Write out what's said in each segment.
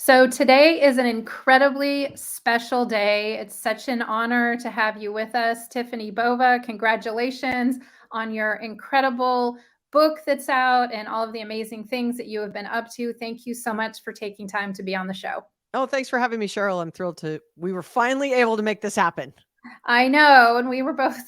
So today is an incredibly special day. It's such an honor to have you with us, Tiffani Bova. Congratulations on your incredible book that's out and all of the amazing things that you have been up to. Thank you so much for taking time to be on the show. Oh, thanks for having me, Sheryl. I'm thrilled we were finally able to make this happen. I know. And we were both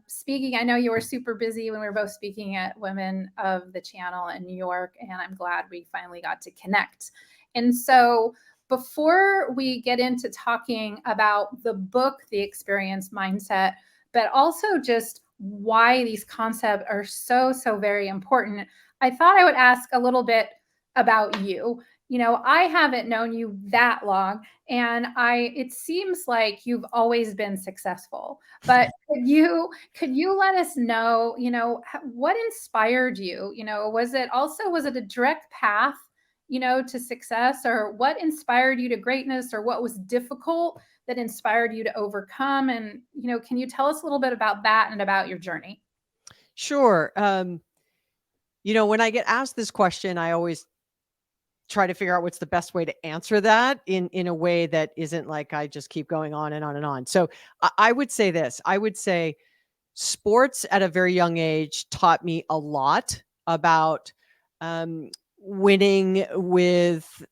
speaking. I know you were super busy when we were both speaking at Women of the Channel in New York. And I'm glad we finally got to connect. And so before we get into talking about the book, The Experience Mindset, but also just why these concepts are so very important, I thought I would ask a little bit about you. I haven't known you that long, and it seems like you've always been successful. But could you let us know, what inspired you? Was it a direct path, to success, or what inspired you to greatness, or what was difficult that inspired you to overcome? And, can you tell us a little bit about that and about your journey? Sure. When I get asked this question, I always try to figure out what's the best way to answer that in a way that isn't like I just keep going on and on and on. So I would say this. I would say sports at a very young age taught me a lot about winning with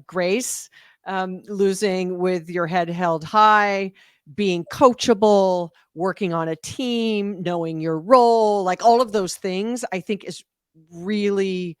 grace, losing with your head held high, being coachable, working on a team, knowing your role, like all of those things, I think is really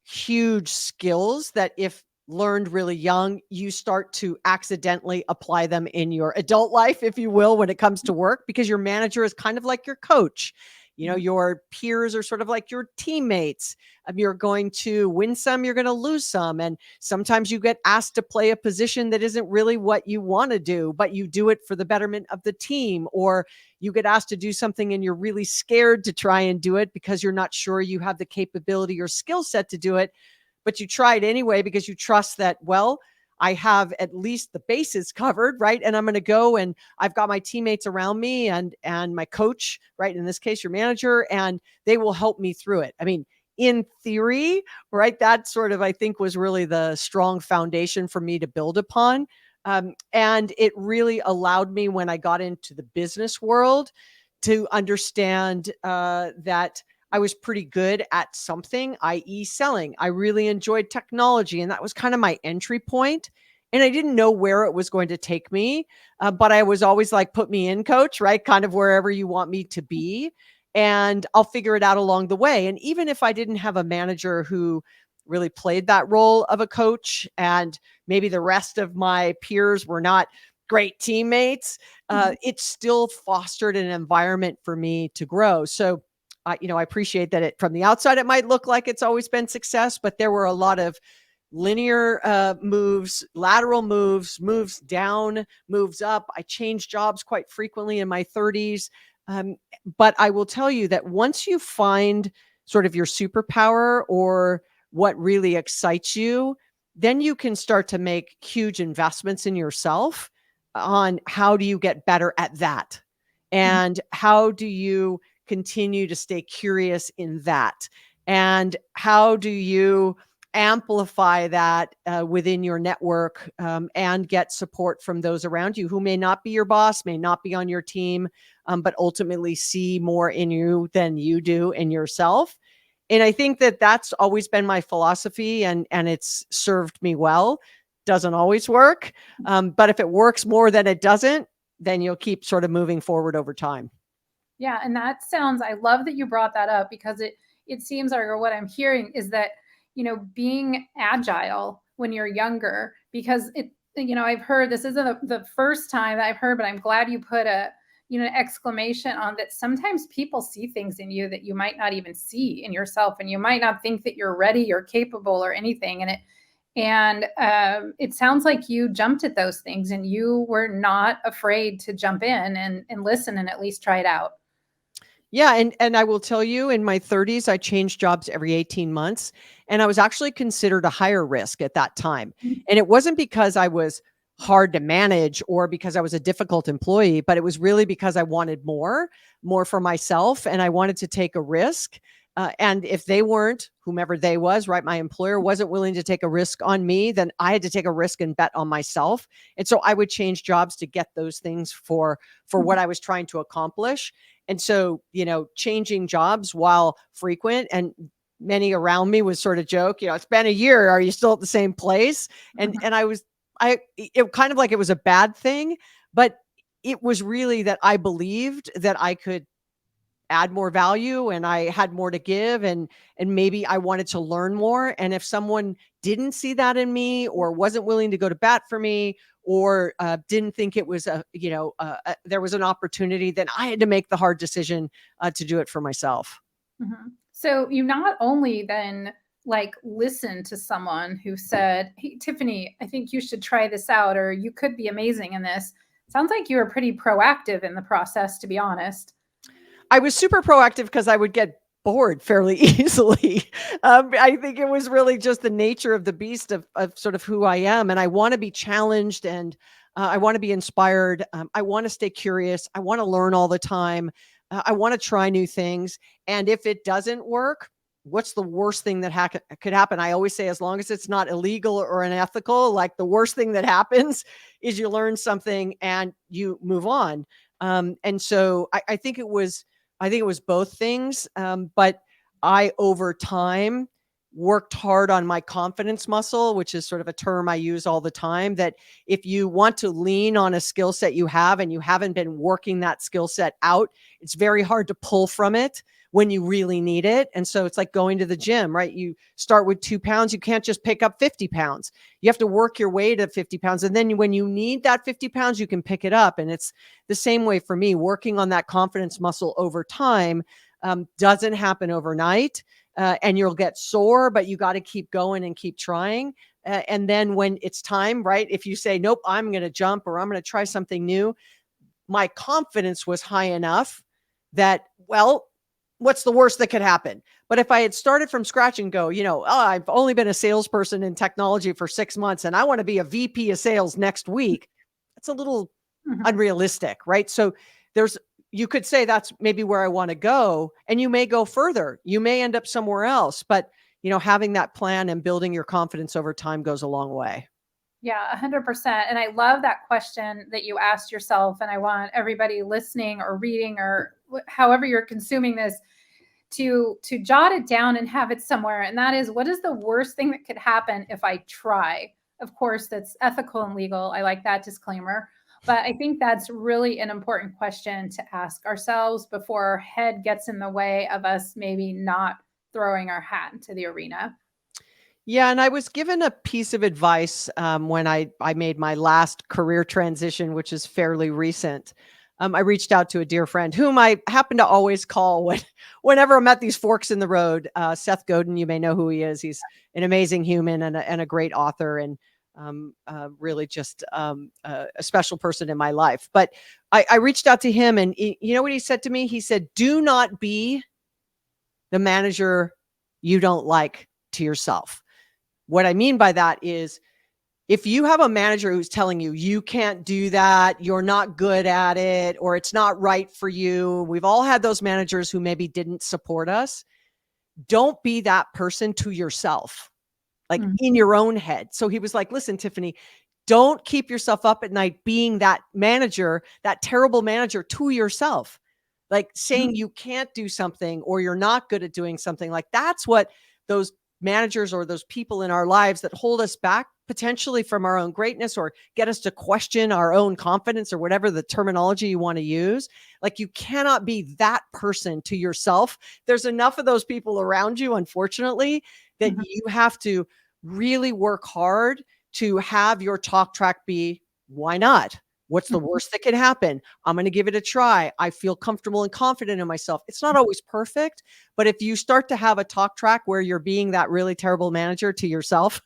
huge skills that if learned really young, you start to accidentally apply them in your adult life, if you will, when it comes to work, because your manager is kind of like your coach. Your peers are sort of like your teammates. You're going to win some, you're going to lose some. And sometimes you get asked to play a position that isn't really what you want to do, but you do it for the betterment of the team. Or you get asked to do something and you're really scared to try and do it because you're not sure you have the capability or skill set to do it, but you try it anyway because you trust that, well, I have at least the bases covered, right? And I'm going to go and I've got my teammates around me and my coach, right? In this case, your manager, and they will help me through it. I mean, in theory, right? That sort of, I think, was really the strong foundation for me to build upon. And it really allowed me when I got into the business world to understand that I was pretty good at something, i.e. selling. I really enjoyed technology, and that was kind of my entry point. And I didn't know where it was going to take me, but I was always like, put me in, coach, right? Kind of wherever you want me to be. And I'll figure it out along the way. And even if I didn't have a manager who really played that role of a coach, and maybe the rest of my peers were not great teammates, it still fostered an environment for me to grow. So I appreciate that from the outside, it might look like it's always been success, but there were a lot of linear moves, lateral moves, moves down, moves up. I changed jobs quite frequently in my 30s. But I will tell you that once you find sort of your superpower or what really excites you, then you can start to make huge investments in yourself on how do you get better at that? And how do you continue to stay curious in that? And how do you amplify that within your network and get support from those around you who may not be your boss, may not be on your team, but ultimately see more in you than you do in yourself? And I think that that's always been my philosophy, and it's served me well. Doesn't always work, but if it works more than it doesn't, then you'll keep sort of moving forward over time. Yeah, and I love that you brought that up, because it seems like, or what I'm hearing is that, being agile when you're younger, because I've heard, this isn't the first time that I've heard, but I'm glad you put an exclamation on that. Sometimes people see things in you that you might not even see in yourself, and you might not think that you're ready or capable or anything. And it sounds like you jumped at those things, and you were not afraid to jump in and listen and at least try it out. Yeah, and I will tell you, in my 30s, I changed jobs every 18 months, and I was actually considered a higher risk at that time. And it wasn't because I was hard to manage or because I was a difficult employee, but it was really because I wanted more for myself, and I wanted to take a risk. And if they weren't, whomever they was, right, my employer wasn't willing to take a risk on me, then I had to take a risk and bet on myself. And so I would change jobs to get those things for what I was trying to accomplish. And so, changing jobs while frequent, and many around me would sort of joke, it's been a year. Are you still at the same place? And it kind of like it was a bad thing, but it was really that I believed that I could add more value and I had more to give, and maybe I wanted to learn more. And if someone didn't see that in me, or wasn't willing to go to bat for me, or didn't think it was there was an opportunity, then I had to make the hard decision to do it for myself. Mhm. So you not only then listen to someone who said, "Hey, Tiffani, I think you should try this out," or "You could be amazing in this." Sounds like you were pretty proactive in the process, to be honest. I was super proactive because I would get bored fairly easily. I think it was really just the nature of the beast of sort of who I am. And I want to be challenged, and I want to be inspired. I want to stay curious. I want to learn all the time. I want to try new things. And if it doesn't work, what's the worst thing that could happen? I always say, as long as it's not illegal or unethical, like the worst thing that happens is you learn something and you move on. And so I think it was both things. But I, over time, worked hard on my confidence muscle, which is sort of a term I use all the time, that if you want to lean on a skill set you have and you haven't been working that skill set out, it's very hard to pull from it when you really need it. And so it's like going to the gym, right? You start with 2 pounds. You can't just pick up 50 pounds. You have to work your way to 50 pounds. And then when you need that 50 pounds, you can pick it up. And it's the same way for me. Working on that confidence muscle over time doesn't happen overnight. And you'll get sore, but you got to keep going and keep trying. And then when it's time, right? If you say, nope, I'm going to jump, or I'm going to try something new, my confidence was high enough that, well, what's the worst that could happen? But if I had started from scratch and go, I've only been a salesperson in technology for 6 months and I want to be a VP of sales next week, it's a little Mhm. unrealistic, right? So you could say that's maybe where I want to go, and you may go further. You may end up somewhere else, but having that plan and building your confidence over time goes a long way. Yeah, 100%. And I love that question that you asked yourself. And I want everybody listening or reading or however you're consuming this to jot it down and have it somewhere. And that is, what is the worst thing that could happen if I try? Of course, that's ethical and legal. I like that disclaimer. But I think that's really an important question to ask ourselves before our head gets in the way of us maybe not throwing our hat into the arena. Yeah, and I was given a piece of advice when I made my last career transition, which is fairly recent. I reached out to a dear friend whom I happen to always call whenever I'm at these forks in the road. Seth Godin, you may know who he is. He's an amazing human and a great author, and really just a special person in my life. But I reached out to him, and you know what he said to me? He said, "Do not be the manager you don't like to yourself." What I mean by that is, if you have a manager who's telling you, you can't do that, you're not good at it, or it's not right for you, we've all had those managers who maybe didn't support us. Don't be that person to yourself, like Mhm. in your own head. So he was like, listen, Tiffani, don't keep yourself up at night being that manager, that terrible manager to yourself. Like saying you can't do something or you're not good at doing something. Like that's what those managers or those people in our lives that hold us back potentially from our own greatness, or get us to question our own confidence, or whatever the terminology you want to use. Like you cannot be that person to yourself. There's enough of those people around you, unfortunately, that Mhm. you have to really work hard to have your talk track be, why not? What's the Mhm. worst that can happen? I'm going to give it a try. I feel comfortable and confident in myself. It's not always perfect, but if you start to have a talk track where you're being that really terrible manager to yourself,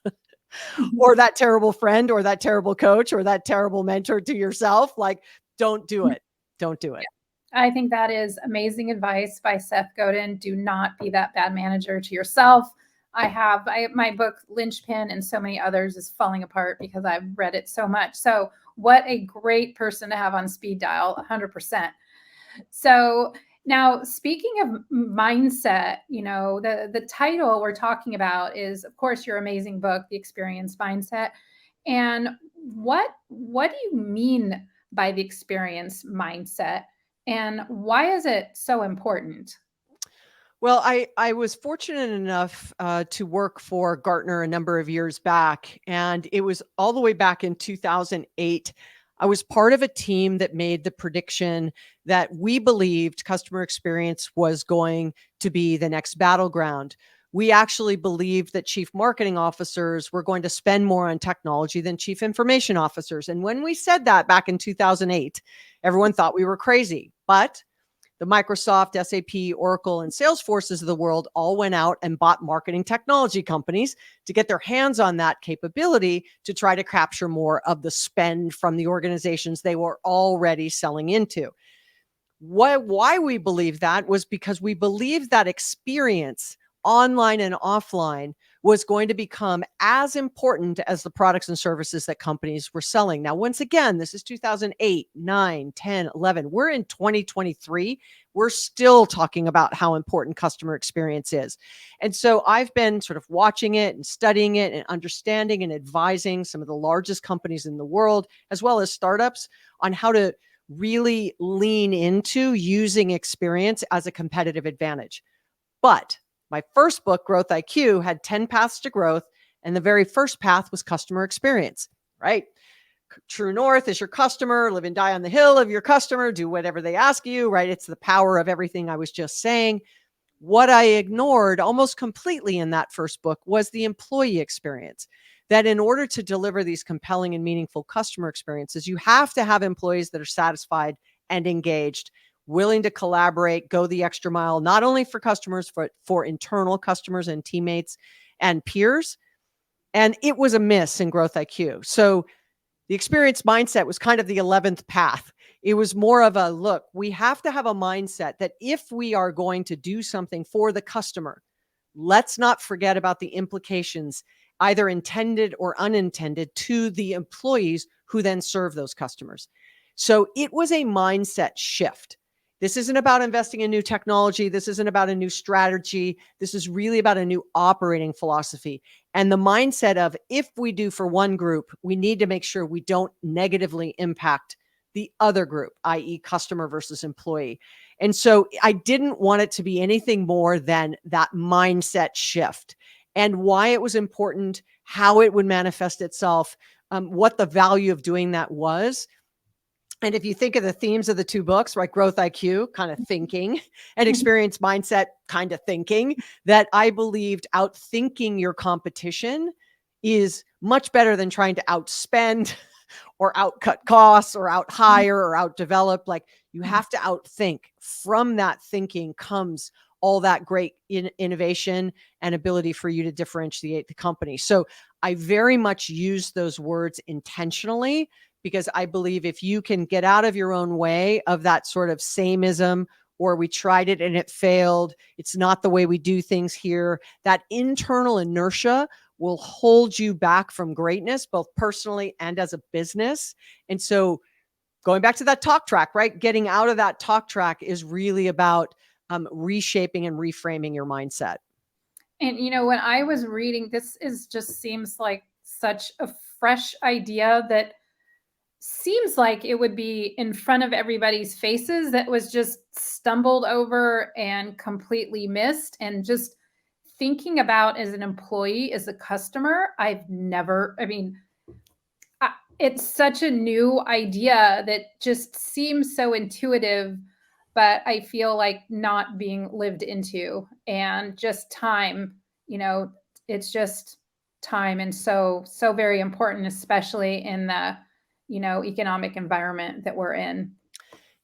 or that terrible friend, or that terrible coach, or that terrible mentor to yourself, like, don't do Mhm. it. Don't do it. I think that is amazing advice by Seth Godin. Do not be that bad manager to yourself. My book Linchpin and so many others is falling apart because I've read it so much. So what a great person to have on speed dial, 100%. So Now, speaking of mindset, the title we're talking about is, of course, your amazing book, The Experience Mindset. And what do you mean by the experience mindset, and why is it so important? Well, I was fortunate enough to work for Gartner a number of years back, and it was all the way back in 2008. I was part of a team that made the prediction that we believed customer experience was going to be the next battleground. We actually believed that chief marketing officers were going to spend more on technology than chief information officers. And when we said that back in 2008, everyone thought we were crazy. But the Microsoft, SAP, Oracle, and Salesforces of the world all went out and bought marketing technology companies to get their hands on that capability to try to capture more of the spend from the organizations they were already selling into. Why we believe that was because we believed that experience, online and offline, was going to become as important as the products and services that companies were selling. Now, once again, this is 2008, 9, 10, 11. We're in 2023. We're still talking about how important customer experience is. And so I've been sort of watching it and studying it and understanding and advising some of the largest companies in the world, as well as startups, on how to really lean into using experience as a competitive advantage. But my first book, Growth IQ, had 10 paths to growth. And the very first path was customer experience, right? True north is your customer, live and die on the hill of your customer, do whatever they ask you, right? It's the power of everything I was just saying. What I ignored almost completely in that first book was the employee experience. That in order to deliver these compelling and meaningful customer experiences, you have to have employees that are satisfied and engaged, willing to collaborate, go the extra mile, not only for customers, but for internal customers and teammates and peers. And it was a miss in Growth IQ. So the experience mindset was kind of the 11th path. It was more of a look, we have to have a mindset that if we are going to do something for the customer, let's not forget about the implications, either intended or unintended, to the employees who then serve those customers. So it was a mindset shift. This isn't about investing in new technology. This isn't about a new strategy. This is really about a new operating philosophy. And the mindset of, if we do for one group, we need to make sure we don't negatively impact the other group, i.e. customer versus employee. And so I didn't want it to be anything more than that mindset shift, and why it was important, how it would manifest itself, what the value of doing that was. And if you think of the themes of the two books, right, Growth IQ, kind of thinking, and Experience Mindset, kind of thinking, that I believed outthinking your competition is much better than trying to outspend or outcut costs or out hire or out develop. Like, you have to outthink. From that thinking comes all that great innovation and ability for you to differentiate the company. So I very much use those words intentionally, because I believe if you can get out of your own way of that sort of sameism, or we tried it and it failed, it's not the way we do things here, that internal inertia will hold you back from greatness, both personally and as a business. And so going back to that talk track, right? Getting out of that talk track is really about reshaping and reframing your mindset. And when I was reading, this is just seems like such a fresh idea that seems like it would be in front of everybody's faces, that was just stumbled over and completely missed. And just thinking about, as an employee, as a customer, it's such a new idea that just seems so intuitive, but I feel like not being lived into. And just time, it's just time, and so very important, especially in the economic environment that we're in.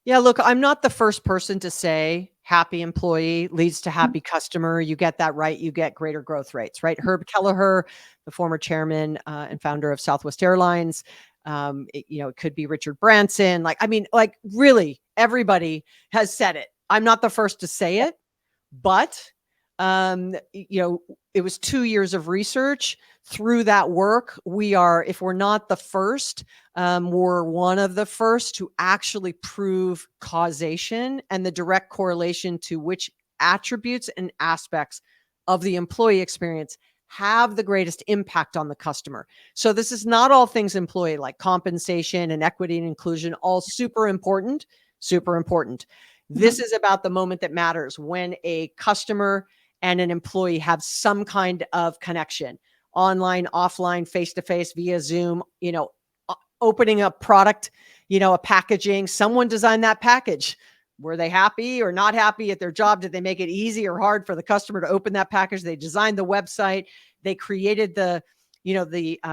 Yeah, look, I'm not the first person to say happy employee leads to happy customer. You get that right, you get greater growth rates, right? Herb Kelleher, the former chairman and founder of Southwest Airlines, it could be Richard Branson. Really, everybody has said it. I'm not the first to say it, but It was 2 years of research. Through that work, we are, if we're not the first, we're one of the first to actually prove causation and the direct correlation to which attributes and aspects of the employee experience have the greatest impact on the customer. So this is not all things employee, like compensation and equity and inclusion, all super important, super important. This is about the moment that matters, when a customer and an employee have some kind of connection, online, offline, face-to-face, via Zoom, opening a product, a packaging, someone designed that package. Were they happy or not happy at their job? Did they make it easy or hard for the customer to open that package? They designed the website. They created the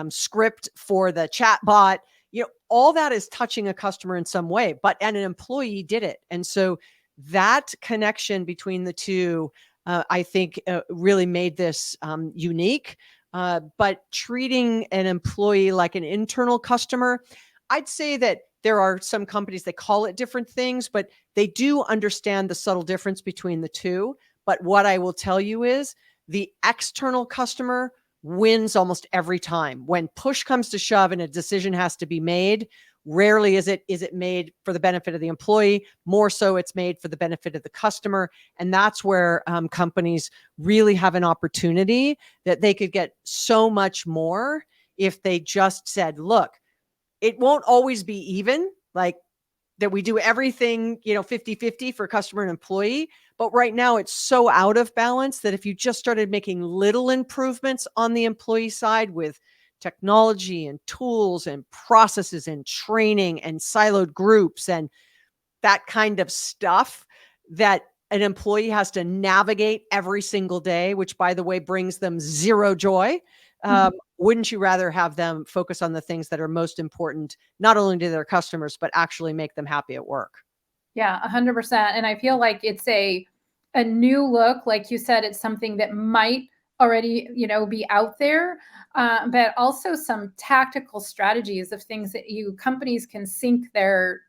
script for the chat bot. All that is touching a customer in some way, but an employee did it. And so that connection between the two, I think, really made this unique. But treating an employee like an internal customer, I'd say that there are some companies that call it different things, but they do understand the subtle difference between the two. But what I will tell you is the external customer wins almost every time. When push comes to shove and a decision has to be made, rarely is it made for the benefit of the employee. More so, it's made for the benefit of the customer. And that's where companies really have an opportunity that they could get so much more if they just said, look, it won't always be even, like that we do everything, 50-50 for customer and employee. But right now it's so out of balance that if you just started making little improvements on the employee side with technology and tools and processes and training and siloed groups and that kind of stuff that an employee has to navigate every single day, which, by the way, brings them zero joy. Wouldn't you rather have them focus on the things that are most important, not only to their customers, but actually make them happy at work? Yeah, 100%. And I feel like it's a new look. Like you said, it's something that might already, be out there, but also some tactical strategies of things that companies can sink their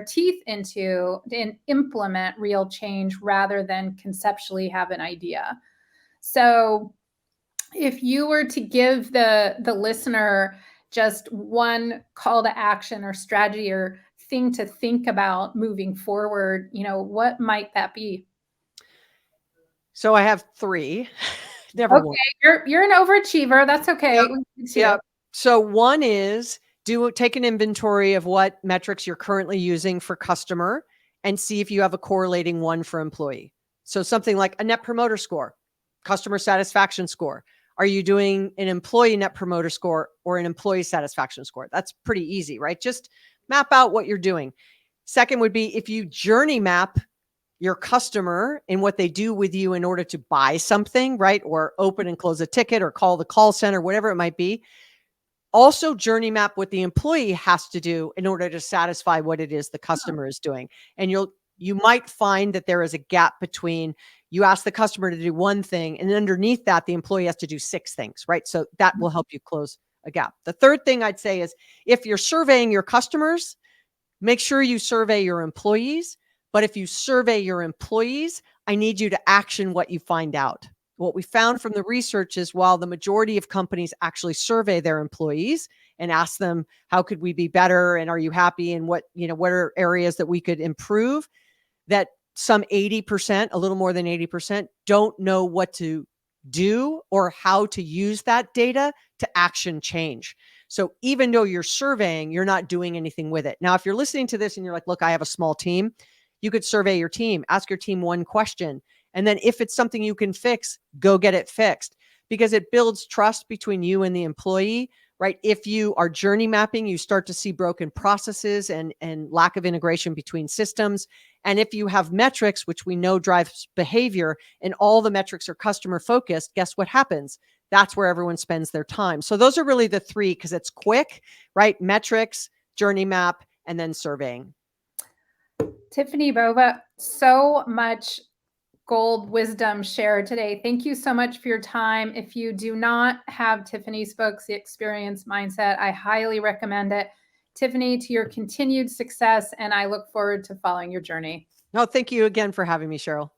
teeth into and implement real change rather than conceptually have an idea. So if you were to give the listener just one call to action or strategy or thing to think about moving forward, what might that be? So I have 3. Never one. Okay, you're an overachiever. That's okay. Yeah. So one is take an inventory of what metrics you're currently using for customer and see if you have a correlating one for employee. So something like a net promoter score, customer satisfaction score. Are you doing an employee net promoter score or an employee satisfaction score? That's pretty easy, right? Just map out what you're doing. Second would be if you journey map your customer and what they do with you in order to buy something, right? Or open and close a ticket or call the call center, whatever it might be. Also journey map what the employee has to do in order to satisfy what it is the customer is doing. And you might find that there is a gap between you ask the customer to do one thing and underneath that, the employee has to do 6 things, right? So that will help you close a gap. The third thing I'd say is if you're surveying your customers, make sure you survey your employees. But if you survey your employees, I need you to action what you find out. What we found from the research is while the majority of companies actually survey their employees and ask them, how could we be better? And are you happy? And what are areas that we could improve? That some 80%, a little more than 80%, don't know what to do or how to use that data to action change. So even though you're surveying, you're not doing anything with it. Now, if you're listening to this and you're like, look, I have a small team, you could survey your team, ask your team one question. And then if it's something you can fix, go get it fixed, because it builds trust between you and the employee, right? If you are journey mapping, you start to see broken processes and lack of integration between systems. And if you have metrics, which we know drives behavior, and all the metrics are customer focused, guess what happens? That's where everyone spends their time. So those are really the 3, because it's quick, right? Metrics, journey map, and then surveying. Tiffani Bova, so much gold wisdom shared today. Thank you so much for your time. If you do not have Tiffani's books, The Experience Mindset, I highly recommend it. Tiffani, to your continued success, and I look forward to following your journey. No, thank you again for having me, Sheryl.